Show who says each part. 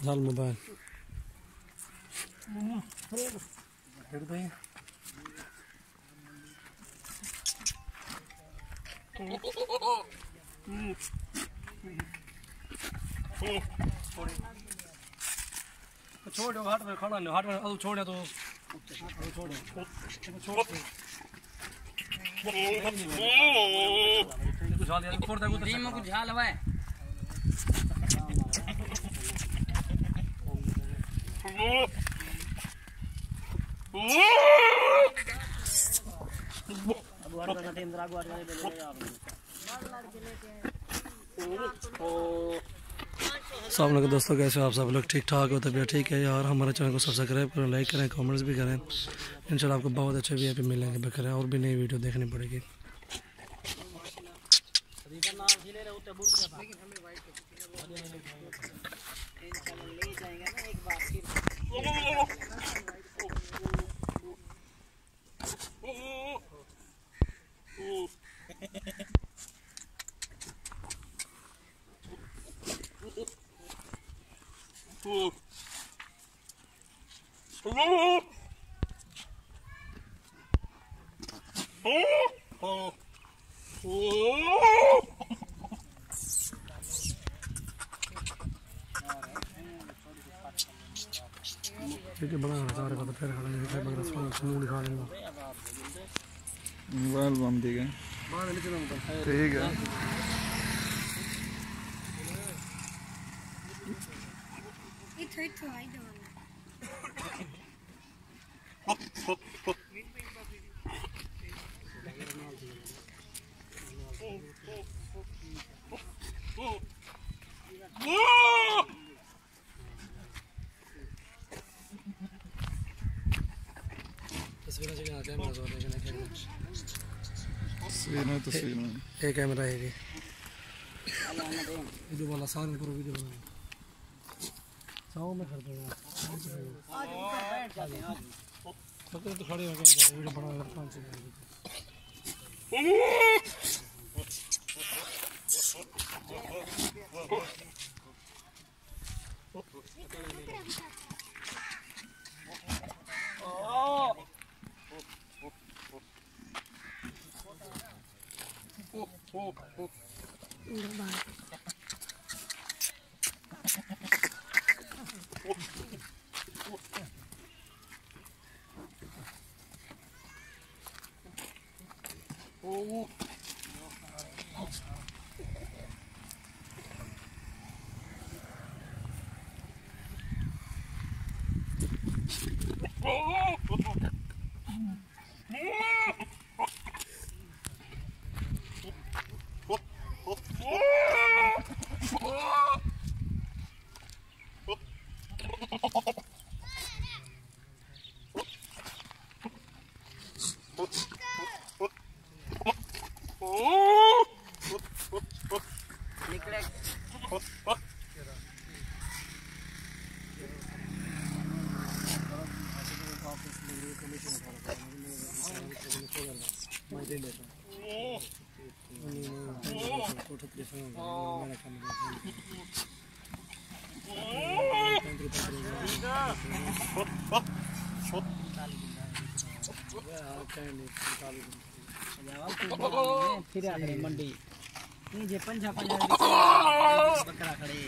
Speaker 1: डाल मोबाइल छोड़ दो हाथ में खाना नहीं हाथ में अब छोड़ तो छोड़ छोड़
Speaker 2: कुछ झाल है
Speaker 1: सब लोग दोस्तों कैसे हो आप सब लोग ठीक ठाक हो तबीयत ठीक है यार। हमारे चैनल को सब्सक्राइब करें, लाइक करें, कमेंट्स भी करें। इंशाल्लाह आपको बहुत अच्छे वीडियो मिलेंगे बकरे और भी नई वीडियो देखनी पड़ेगी। ठीक है बड़ा सारे का तो फिर खड़ा नहीं है बगैर मुंह दिखा लेंगे
Speaker 3: मोबाइल बंद ही गए ठीक है तस्वीर में
Speaker 1: एक कैमरा है ये वीडियो वाला सारे करो वीडियो बना चाहो मैं कर दूंगा तो खड़े हो गए वीडियो बना कर कौन सी
Speaker 2: फिर आखिर मंडी नहीं जे पंजा बकरा खड़े